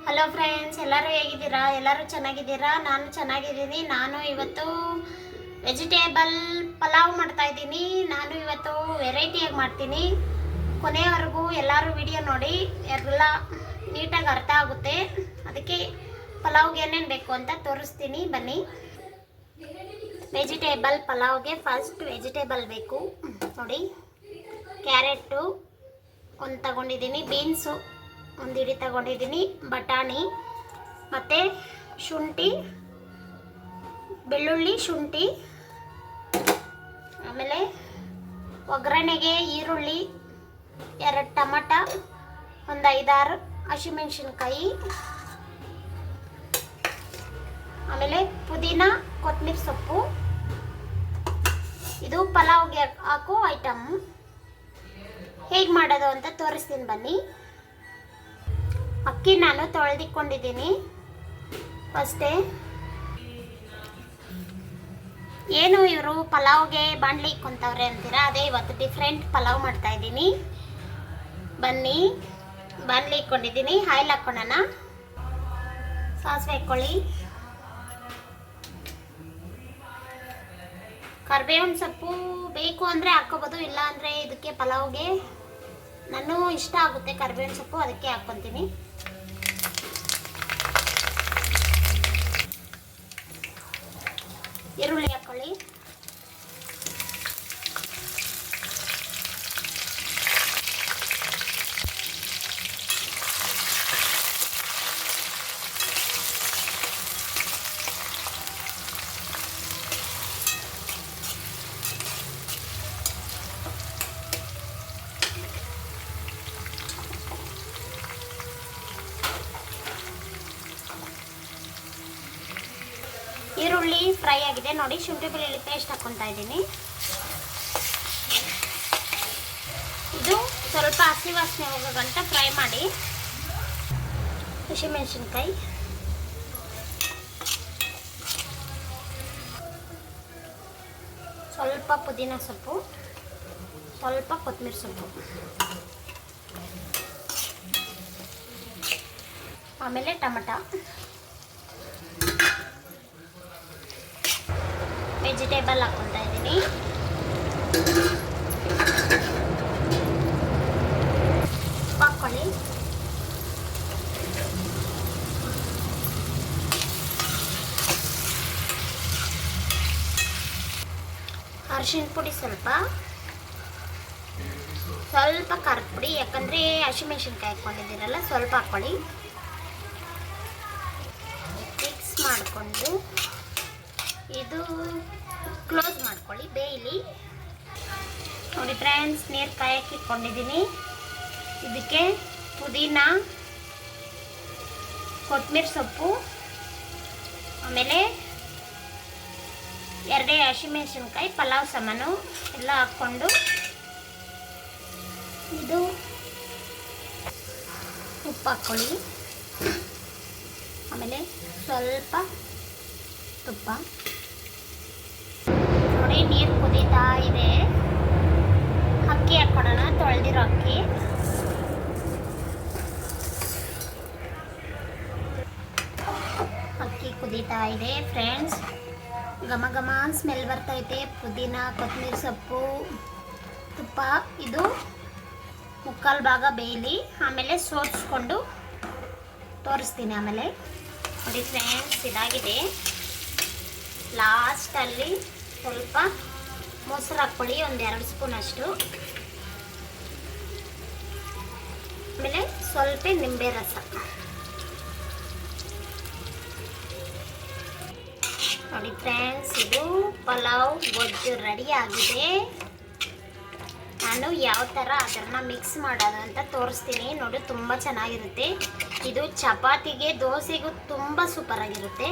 Hello friends, ಎಲ್ಲರೂ ಹೇಗಿದ್ದೀರಾ? ಎಲ್ಲರೂ ಚೆನ್ನಾಗಿದ್ದೀರಾ? ನಾನು ಚೆನ್ನಾಗಿದ್ದೀನಿ. ನಾನು ಇವತ್ತು ವೆಜಿಟೇಬಲ್ ಪಲಾವ್ ಮಾಡ್ತಾ ಇದ್ದೀನಿ. ನಾನು ಇವತ್ತು ವೆರೈಟಿಯಾಗಿ ಮಾಡ್ತೀನಿ. ಕೊನೆಯವರೆಗೂ ಎಲ್ಲರೂ ವಿಡಿಯೋ ನೋಡಿ, ಎಲ್ಲ ನೀಟಾಗಿ ಅರ್ಥ ಆಗುತ್ತೆ. ಅದಕ್ಕೆ ಪಲಾವ್ಗೆ ಏನೇನು ಬೇಕು ಅಂತ ತೋರಿಸ್ತೀನಿ, ಬನ್ನಿ. ವೆಜಿಟೇಬಲ್ ಪಲಾವ್ಗೆ ಫಸ್ಟ್ ವೆಜಿಟೇಬಲ್ ಬೇಕು ನೋಡಿ. ಕ್ಯಾರೆಟು ಒಂದು ತಗೊಂಡಿದ್ದೀನಿ, ಬೀನ್ಸು ಒಂದು ಹಿಡಿ ತಗೊಂಡಿದ್ದೀನಿ, ಬಟಾಣಿ ಮತ್ತು ಶುಂಠಿ, ಬೆಳ್ಳುಳ್ಳಿ, ಶುಂಠಿ, ಆಮೇಲೆ ಒಗ್ಗರಣೆಗೆ ಈರುಳ್ಳಿ, 2 ಟೊಮಟ, ಒಂದು 5-6 ಹಸಿಮೆಣಸಿನ್ಕಾಯಿ, ಆಮೇಲೆ ಪುದೀನ, ಕೊತ್ತಂಬರಿ ಸೊಪ್ಪು. ಇದು ಪಲಾವ್ಗೆ ಹಾಕೋ ಐಟಮ್. ಹೇಗೆ ಮಾಡೋದು ಅಂತ ತೋರಿಸ್ತೀನಿ, ಬನ್ನಿ. ಅಕ್ಕಿ ನಾನು ತೊಳೆದಿಕೊಂಡಿದ್ದೀನಿ. ಫಸ್ಟೇ ಏನು ಇವರು ಪಲಾವ್ಗೆ ಬಾಣಲಿ ಇಕ್ಕೊಂತವ್ರೆ ಅಂತೀರಾ, ಅದೇ ಇವತ್ತು ಡಿಫ್ರೆಂಟ್ ಪಲಾವ್ ಮಾಡ್ತಾ ಇದ್ದೀನಿ. ಬನ್ನಿ, ಬಾಣಲಿ ಇಕ್ಕೊಂಡಿದ್ದೀನಿ. ಆಯಿಲ್ ಹಾಕ್ಕೊಳ್ಳೋಣ. ಸಾಸಿವೆ ಹಾಕ್ಕೊಳ್ಳಿ. ಕರಿಬೇವಿನ ಸೊಪ್ಪು ಬೇಕು ಅಂದರೆ ಹಾಕ್ಕೋಬೋದು, ಇಲ್ಲ ಅಂದರೆ ಇದಕ್ಕೆ ಪಲಾವ್ಗೆ ನಾನು ಇಷ್ಟ ಆಗುತ್ತೆ ಕರಿಬೇವಿನ ಸೊಪ್ಪು, ಅದಕ್ಕೆ ಹಾಕ್ಕೊತೀನಿ. ಈರುಳ್ಳಿ ಹಾಕ್ಕೊಳ್ಳಿ. ಈರುಳ್ಳಿ ಫ್ರೈ ಆಗಿದೆ ನೋಡಿ. ಶುಂಠಿ ಬೆಳ್ಳುಳ್ಳಿ ಪೇಸ್ಟ್ ಹಾಕ್ಕೊತಾ ಇದ್ದೀನಿ. ಇದು ಸ್ವಲ್ಪ ಹಸಿ ವಾಸನೆ ಹೋಗೋ ಗಂಟ ಫ್ರೈ ಮಾಡಿ. ಹಸಿಮೆಣಸಿನ್ಕಾಯಿ, ಸ್ವಲ್ಪ ಪುದೀನ ಸೊಪ್ಪು, ಸ್ವಲ್ಪ ಕೊತ್ತಂಬರಿ ಸೊಪ್ಪು, ಆಮೇಲೆ ಟೊಮಟ, ವೆಜಿಟೇಬಲ್ ಹಾಕ್ಕೊತಾ ಇದ್ದೀನಿ. ಹಾಕ್ಕೊಳ್ಳಿ. ಅರಿಶಿನ ಪುಡಿ ಸ್ವಲ್ಪ ಖಾರದ ಪುಡಿ, ಯಾಕಂದರೆ ಹಸಿಮೆಣಸಿನ್ಕಾಯಿ ಹಾಕ್ಕೊಂಡಿದ್ದೀರಲ್ಲ, ಸ್ವಲ್ಪ ಹಾಕ್ಕೊಳ್ಳಿ. ಮಿಕ್ಸ್ ಮಾಡಿಕೊಂಡು ಇದು ಕ್ಲೋಸ್ ಮಾಡ್ಕೊಳ್ಳಿ, ಬೇಯಲಿ. ನೋಡಿ ಫ್ರೆಂಡ್ಸ್, ನೀರು ಕಾಯಕ್ಕೆ ಇಟ್ಕೊಂಡಿದ್ದೀನಿ. ಇದಕ್ಕೆ ಪುದೀನ, ಕೊತ್ತಂಬರಿ ಸೊಪ್ಪು, ಆಮೇಲೆ 2 ಹಸಿಮೆಣಸಿನ್ಕಾಯಿ, ಪಲಾವ್ ಸಾಮಾನು ಎಲ್ಲ ಹಾಕ್ಕೊಂಡು, ಇದು ಉಪ್ಪು ಹಾಕ್ಕೊಳ್ಳಿ, ಆಮೇಲೆ ಸ್ವಲ್ಪ ತುಪ್ಪ. ನೋಡಿ, ನೀರು ಕುದೀತಾ ಇದೆ. ಅಕ್ಕಿ ಹಾಕ್ಕೊಡೋಣ, ತೊಳೆದಿರೋ ಅಕ್ಕಿ. ಅಕ್ಕಿ ಕುದೀತಾ ಇದೆ ಫ್ರೆಂಡ್ಸ್. ಘಮ ಘಮ ಸ್ಮೆಲ್ ಬರ್ತೈತೆ. ಪುದೀನ, ಕೊತ್ತಂಬರಿ ಸೊಪ್ಪು, ತುಪ್ಪ. ಇದು ಮುಕ್ಕಾಲು ಭಾಗ ಬೇಯಲಿ, ಆಮೇಲೆ ಸೋಡಿಸ್ಕೊಂಡು ತೋರಿಸ್ತೀನಿ. ಆಮೇಲೆ ನೋಡಿ ಫ್ರೆಂಡ್ಸ್, ಇದಾಗಿದೆ. ಲಾಸ್ಟಲ್ಲಿ ಸ್ವಲ್ಪ ಮೊಸರು ಹಾಕ್ಕೊಳ್ಳಿ, 1-2 ಸ್ಪೂನ್ ಅಷ್ಟು. ಆಮೇಲೆ ಸ್ವಲ್ಪ ನಿಂಬೆ ರಸ. ನೋಡಿ ಫ್ರೆಂಡ್ಸ್, ಇದು ಪಲಾವ್ ಗೊಜ್ಜು ರೆಡಿ ಆಗಿದೆ. ನಾನು ಯಾವ ಥರ ಅದನ್ನು ಮಿಕ್ಸ್ ಮಾಡೋದು ಅಂತ ತೋರಿಸ್ತೀನಿ ನೋಡಿ. ತುಂಬ ಚೆನ್ನಾಗಿರುತ್ತೆ ಇದು. ಚಪಾತಿಗೆ, ದೋಸೆಗೂ ತುಂಬ ಸೂಪರಾಗಿರುತ್ತೆ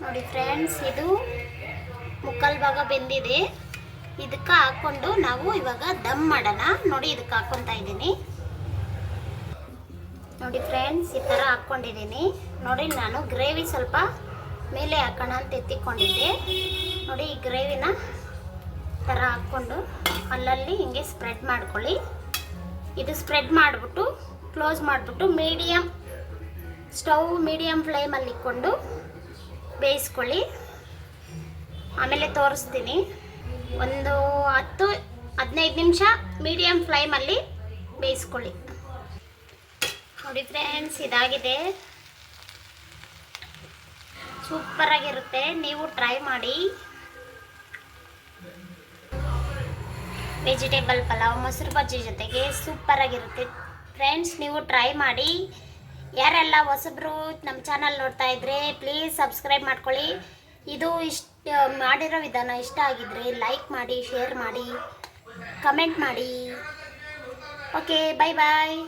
ನೋಡಿ ಫ್ರೆಂಡ್ಸ್. ಇದು ಮುಕ್ಕಾಲು ಭಾಗ ಬೆಂದಿದೆ. ಇದಕ್ಕೆ ಹಾಕ್ಕೊಂಡು ನಾವು ಇವಾಗ ದಮ್ ಮಾಡೋಣ. ನೋಡಿ, ಇದಕ್ಕೆ ಹಾಕ್ಕೊತಾ ಇದ್ದೀನಿ. ನೋಡಿ ಫ್ರೆಂಡ್ಸ್, ಈ ಥರ ಹಾಕ್ಕೊಂಡಿದ್ದೀನಿ. ನೋಡಿ, ನಾನು ಗ್ರೇವಿ ಸ್ವಲ್ಪ ಮೇಲೆ ಹಾಕೋಣ ಅಂತ ಎತ್ತಿಕೊಂಡಿದ್ದೆ. ನೋಡಿ, ಈ ಗ್ರೇವಿನ ಥರ ಹಾಕ್ಕೊಂಡು ಅಲ್ಲಲ್ಲಿ ಹಿಂಗೆ ಸ್ಪ್ರೆಡ್ ಮಾಡ್ಕೊಳ್ಳಿ. ಇದು ಸ್ಪ್ರೆಡ್ ಮಾಡಿಬಿಟ್ಟು ಕ್ಲೋಸ್ ಮಾಡಿಬಿಟ್ಟು ಮೀಡಿಯಮ್ ಫ್ಲೇಮಲ್ಲಿ ಇಟ್ಕೊಂಡು ಬೇಯಿಸ್ಕೊಳ್ಳಿ. ಆಮೇಲೆ ತೋರಿಸ್ತೀನಿ. ಒಂದು 10-15 ನಿಮಿಷ ಮೀಡಿಯಮ್ ಫ್ಲೇಮಲ್ಲಿ ಬೇಯಿಸ್ಕೊಳ್ಳಿ. ನೋಡಿ ಫ್ರೆಂಡ್ಸ್, ಇದಾಗಿದೆ. ಸೂಪರಾಗಿರುತ್ತೆ, ನೀವು ಟ್ರೈ ಮಾಡಿ. ವೆಜಿಟೇಬಲ್ ಪಲಾವ್ ಮೊಸರು ಬಜ್ಜಿ ಜೊತೆಗೆ ಸೂಪರಾಗಿರುತ್ತೆ ಫ್ರೆಂಡ್ಸ್, ನೀವು ಟ್ರೈ ಮಾಡಿ. ಯಾರೆಲ್ಲ ಹೊಸಬ್ರು ನಮ್ಮ ಚಾನಲ್ ನೋಡ್ತಾ ಇದ್ರೆ ಪ್ಲೀಸ್ ಸಬ್ಸ್ಕ್ರೈಬ್ ಮಾಡ್ಕೊಳ್ಳಿ. ಇದು ಮಾಡಿರೋ ವಿಧಾನ ಇಷ್ಟ ಆಗಿದ್ರೆ ಲೈಕ್ ಮಾಡಿ, ಶೇರ್ ಮಾಡಿ, ಕಮೆಂಟ್ ಮಾಡಿ. ಓಕೆ, ಬಾಯ್ ಬಾಯ್.